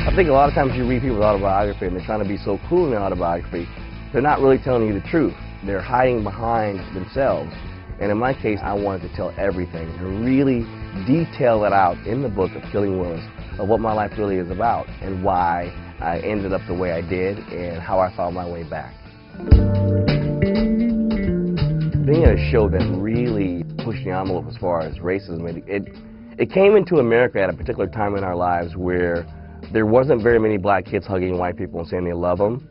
I think a lot of times you read people's autobiography and they're trying to be so cool in their autobiography, they're not really telling you the truth. They're hiding behind themselves. And in my case, I wanted to tell everything and really detail it out in the book of Killing Willis of what my life really is about and why I ended up the way I did and how I found my way back. Being at a show that really pushed the envelope as far as racism, it came into America at a particular time in our lives where there wasn't very many black kids hugging white people and saying they love them.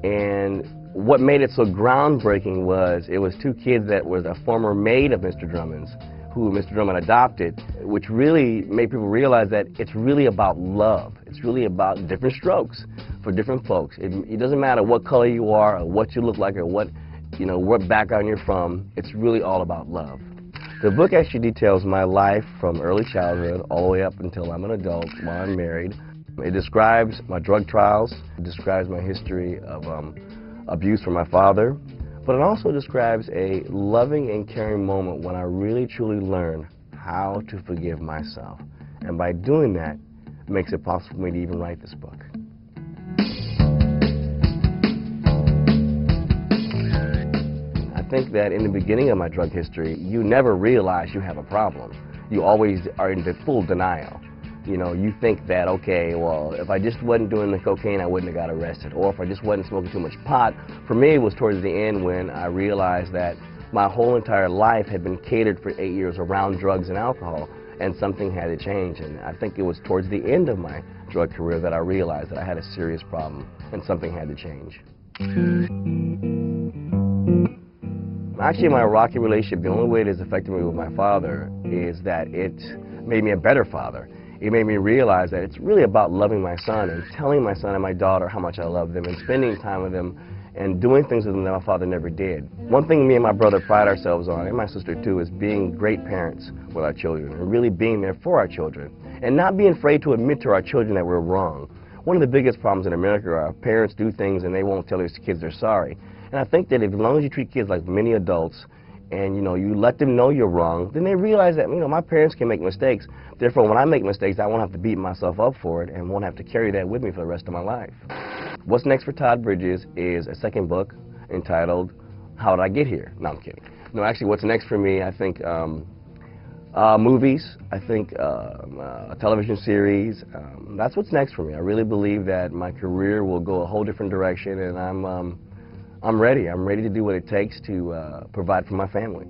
And what made it so groundbreaking was it was two kids that was a former maid of Mr. Drummond's, who Mr. Drummond adopted, which really made people realize that it's really about love. It's really about different strokes for different folks. It doesn't matter what color you are or what you look like or what background you're from. It's really all about love. The book actually details my life from early childhood all the way up until I'm an adult, while I'm married. It describes my drug trials, it describes my history of abuse from my father, but it also describes a loving and caring moment when I really truly learned how to forgive myself. And by doing that, it makes it possible for me to even write this book. I think that in the beginning of my drug history, you never realize you have a problem. You always are in full denial. You know, you think that, okay, well, if I just wasn't doing the cocaine, I wouldn't have got arrested. Or if I just wasn't smoking too much pot. For me, it was towards the end when I realized that my whole entire life had been catered for 8 years around drugs and alcohol, and something had to change. And I think it was towards the end of my drug career that I realized that I had a serious problem and something had to change. Actually, my rocky relationship, the only way it has affected me with my father is that it made me a better father. It made me realize that it's really about loving my son and telling my son and my daughter how much I love them and spending time with them and doing things with them that my father never did. One thing me and my brother pride ourselves on, and my sister too, is being great parents with our children and really being there for our children and not being afraid to admit to our children that we're wrong. One of the biggest problems in America are our parents do things and they won't tell their kids they're sorry. And I think that as long as you treat kids like many adults and, you let them know you're wrong, then they realize that, my parents can make mistakes. Therefore, when I make mistakes, I won't have to beat myself up for it and won't have to carry that with me for the rest of my life. What's next for Todd Bridges is a second book entitled, How Did I Get Here? No, I'm kidding. No, actually, what's next for me, I think movies, I think a television series. That's what's next for me. I really believe that my career will go a whole different direction, and I'm ready. I'm ready to do what it takes to provide for my family.